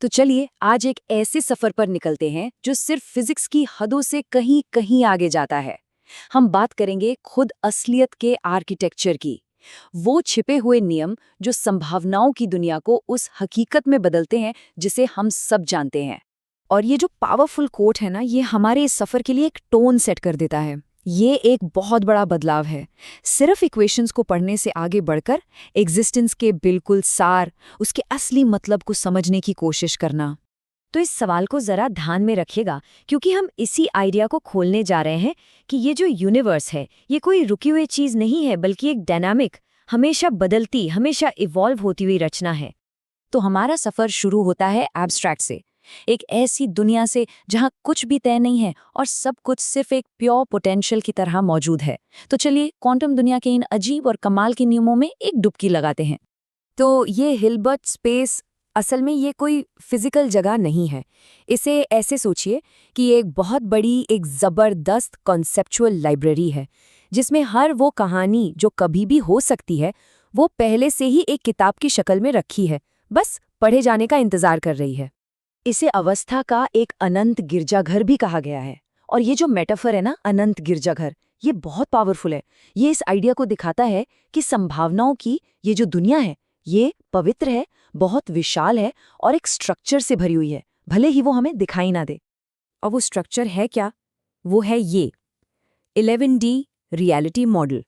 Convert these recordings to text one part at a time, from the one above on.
तो चलिए आज एक ऐसे सफर पर निकलते हैं जो सिर्फ फिजिक्स की हदों से कहीं कहीं आगे जाता है। हम बात करेंगे खुद असलियत के आर्किटेक्चर की। वो छिपे हुए नियम जो संभावनाओं की दुनिया को उस हकीकत में बदलते हैं जिसे हम सब जानते हैं। और ये जो पावरफुल कोट है ना, ये हमारे इस सफ़र के लिए एक टोन सेट कर देता है। ये एक बहुत बड़ा बदलाव है। सिर्फ इक्वेशंस को पढ़ने से आगे बढ़कर एग्जिस्टेंस के बिल्कुल सार, उसके असली मतलब को समझने की कोशिश करना। तो इस सवाल को जरा ध्यान में रखिएगा, क्योंकि हम इसी आइडिया को खोलने जा रहे हैं कि ये जो यूनिवर्स है ये कोई रुकी हुई चीज नहीं है, बल्कि एक डायनामिक, हमेशा बदलती, हमेशा इवॉल्व होती हुई रचना है। तो हमारा सफर शुरू होता है एब्स्ट्रैक्ट से, एक ऐसी दुनिया से जहां कुछ भी तय नहीं है और सब कुछ सिर्फ एक प्योर पोटेंशियल की तरह मौजूद है। तो चलिए क्वांटम दुनिया के इन अजीब और कमाल के नियमों में एक डुबकी लगाते हैं। तो ये हिल्बर्ट स्पेस असल में ये कोई फिजिकल जगह नहीं है। इसे ऐसे सोचिए कि ये एक बहुत बड़ी, एक ज़बरदस्त कॉन्सेप्चुअल लाइब्रेरी है, जिसमें हर वो कहानी जो कभी भी हो सकती है वो पहले से ही एक किताब की शक्ल में रखी है, बस पढ़े जाने का इंतज़ार कर रही है। इसे अवस्था का एक अनंत गिरजाघर भी कहा गया है। और ये जो मेटाफर है ना, अनंत गिरजाघर, ये बहुत पावरफुल है। ये इस आइडिया को दिखाता है कि संभावनाओं की ये जो दुनिया है ये पवित्र है, बहुत विशाल है और एक स्ट्रक्चर से भरी हुई है, भले ही वो हमें दिखाई ना दे। और वो स्ट्रक्चर है क्या? वो है ये 11D रियलिटी मॉडल।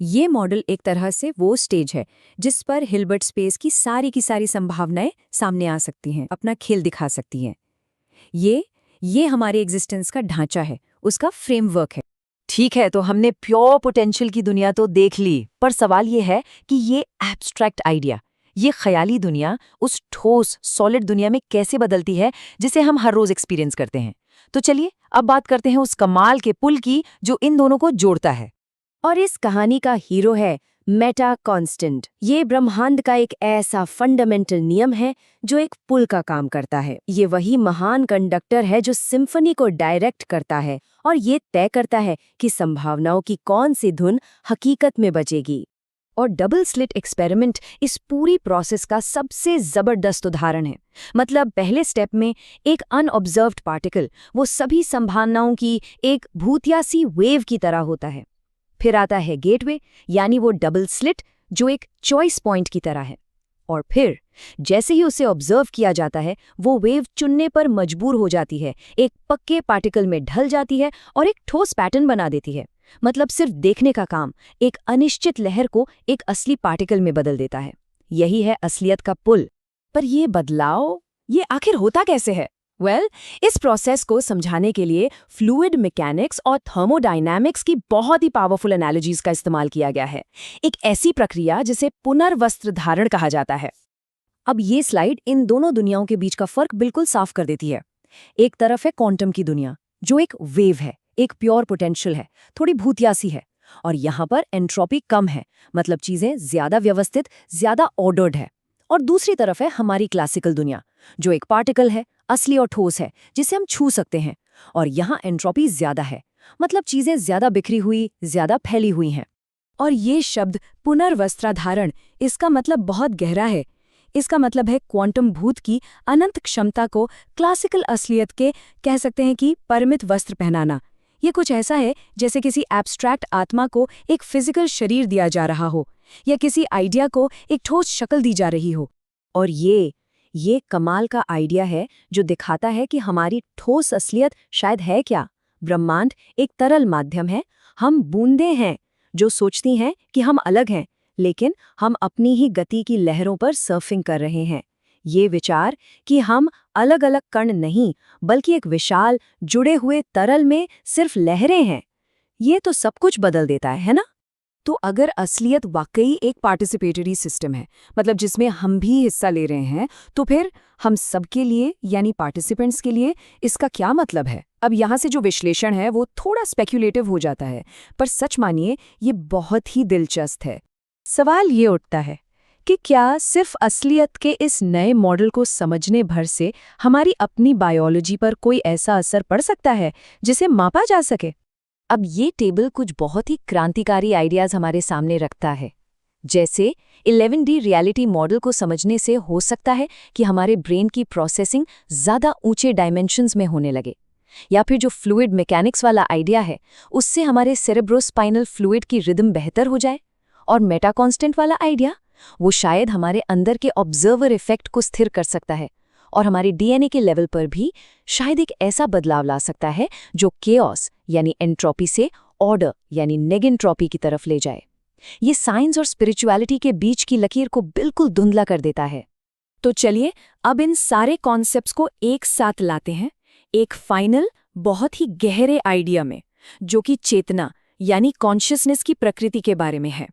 ये मॉडल एक तरह से वो स्टेज है जिस पर हिल्बर्ट स्पेस की सारी संभावनाएं सामने आ सकती हैं, अपना खेल दिखा सकती हैं। ये हमारे एग्जिस्टेंस का ढांचा है, उसका फ्रेमवर्क है। ठीक है, तो हमने प्योर पोटेंशियल की दुनिया तो देख ली, पर सवाल ये है कि ये एब्स्ट्रैक्ट आइडिया, ये ख्याली दुनिया उस ठोस सॉलिड दुनिया में कैसे बदलती है जिसे हम हर रोज एक्सपीरियंस करते हैं। तो चलिए अब बात करते हैं उस कमाल के पुल की जो इन दोनों को जोड़ता है। और इस कहानी का हीरो है मेटा कांस्टेंट। ये ब्रह्मांड का एक ऐसा फंडामेंटल नियम है जो एक पुल का काम करता है। ये वही महान कंडक्टर है जो सिम्फनी को डायरेक्ट करता है और ये तय करता है कि संभावनाओं की कौन सी धुन हकीकत में बजेगी। और डबल स्लिट एक्सपेरिमेंट इस पूरी प्रोसेस का सबसे जबरदस्त उदाहरण है। मतलब पहले स्टेप में एक अनऑब्जर्व्ड पार्टिकल वो सभी संभावनाओं की एक भूतिया सी वेव की तरह होता है। फिर आता है गेटवे, यानी वो डबल स्लिट जो एक चॉइस पॉइंट की तरह है। और फिर जैसे ही उसे ऑब्जर्व किया जाता है वो वेव चुनने पर मजबूर हो जाती है, एक पक्के पार्टिकल में ढल जाती है और एक ठोस पैटर्न बना देती है। मतलब सिर्फ देखने का काम एक अनिश्चित लहर को एक असली पार्टिकल में बदल देता है। यही है असलियत का पुल। पर ये बदलाव, ये आखिर होता कैसे है? इस प्रोसेस को समझाने के लिए फ्लूइड मैकेनिक्स और थर्मोडायनामिक्स की बहुत ही पावरफुल एनालॉजीज का इस्तेमाल किया गया है। एक ऐसी प्रक्रिया जिसे पुनर्वस्त्र धारण कहा जाता है। अब ये स्लाइड इन दोनों दुनियाओं के बीच का फर्क बिल्कुल साफ कर देती है। एक तरफ है क्वांटम की दुनिया जो एक वेव है, एक प्योर पोटेंशियल है, थोड़ी भूतियासी है। और यहाँ पर एंट्रोपी कम है, मतलब चीजें ज्यादा व्यवस्थित, ज्यादा ऑर्डर्ड है। और दूसरी तरफ है हमारी क्लासिकल दुनिया जो एक पार्टिकल है, असली और ठोस है, जिसे हम छू सकते हैं। और यहाँ एंट्रोपी ज्यादा है, मतलब चीजें ज्यादा बिखरी हुई, ज्यादा फैली हुई हैं। और ये शब्द पुनर्वस्त्राधारण, इसका मतलब बहुत गहरा है। इसका मतलब है क्वांटम भूत की अनंत क्षमता को क्लासिकल असलियत के, कह सकते हैं कि परिमित वस्त्र पहनाना। ये कुछ ऐसा है जैसे किसी एब्स्ट्रैक्ट आत्मा को एक फिजिकल शरीर दिया जा रहा हो, या किसी आइडिया को एक ठोस शक्ल दी जा रही हो। और ये कमाल का आइडिया है जो दिखाता है कि हमारी ठोस असलियत शायद है क्या। ब्रह्मांड एक तरल माध्यम है, हम बूंदें हैं जो सोचती हैं कि हम अलग हैं, लेकिन हम अपनी ही गति की लहरों पर सर्फिंग कर रहे हैं। ये विचार कि हम अलग अलग कण नहीं बल्कि एक विशाल जुड़े हुए तरल में सिर्फ लहरें हैं, ये तो सब कुछ बदल देता है ना? तो अगर असलियत वाकई एक पार्टिसिपेटरी सिस्टम है, मतलब जिसमें हम भी हिस्सा ले रहे हैं, तो फिर हम सबके लिए यानी पार्टिसिपेंट्स के लिए इसका क्या मतलब है? अब यहाँ से जो विश्लेषण है वो थोड़ा स्पेक्युलेटिव हो जाता है, पर सच मानिए ये बहुत ही दिलचस्प है। सवाल ये उठता है कि क्या सिर्फ असलियत के इस नए मॉडल को समझने भर से हमारी अपनी बायोलॉजी पर कोई ऐसा असर पड़ सकता है जिसे मापा जा सके? अब ये टेबल कुछ बहुत ही क्रांतिकारी आइडियाज हमारे सामने रखता है। जैसे 11D रियलिटी मॉडल को समझने से हो सकता है कि हमारे ब्रेन की प्रोसेसिंग ज़्यादा ऊंचे डायमेंशंस में होने लगे, या फिर जो फ्लूइड मैकेनिक्स वाला आइडिया है उससे हमारे सेरेब्रोस्पाइनल फ्लूइड की रिदम बेहतर हो जाए। और मेटा कांस्टेंट वाला आइडिया, वो शायद हमारे अंदर के ऑब्जर्वर इफेक्ट को स्थिर कर सकता है और हमारे डीएनए के लेवल पर भी शायद एक ऐसा बदलाव ला सकता है जो केओस यानी एंट्रोपी से ऑर्डर यानी नेगेंट्रोपी की तरफ ले जाए। ये साइंस और स्पिरिचुअलिटी के बीच की लकीर को बिल्कुल धुंधला कर देता है। तो चलिए अब इन सारे कॉन्सेप्ट्स को एक साथ लाते हैं एक फाइनल बहुत ही गहरे आइडिया में, जो कि चेतना यानी कॉन्शियसनेस की प्रकृति के बारे में है।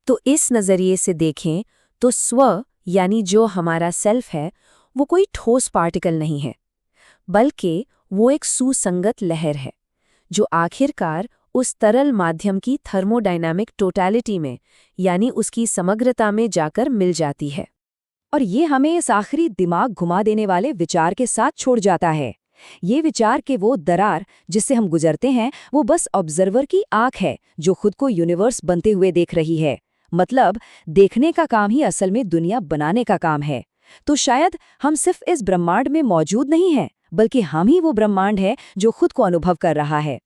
तो इस नज़रिए से देखें तो स्व यानी जो हमारा सेल्फ है वो कोई ठोस पार्टिकल नहीं है, बल्कि वो एक सुसंगत लहर है जो आखिरकार उस तरल माध्यम की थर्मोडायनामिक टोटलिटी में यानी उसकी समग्रता में जाकर मिल जाती है। और ये हमें इस आखिरी दिमाग घुमा देने वाले विचार के साथ छोड़ जाता है। ये विचार के वो दरार जिससे हम गुजरते हैं वो बस ऑब्जर्वर की आंख है जो खुद को यूनिवर्स बनते हुए देख रही है। मतलब देखने का काम ही असल में दुनिया बनाने का काम है। तो शायद हम सिर्फ इस ब्रह्मांड में मौजूद नहीं हैं, बल्कि हम ही वो ब्रह्मांड है जो खुद को अनुभव कर रहा है।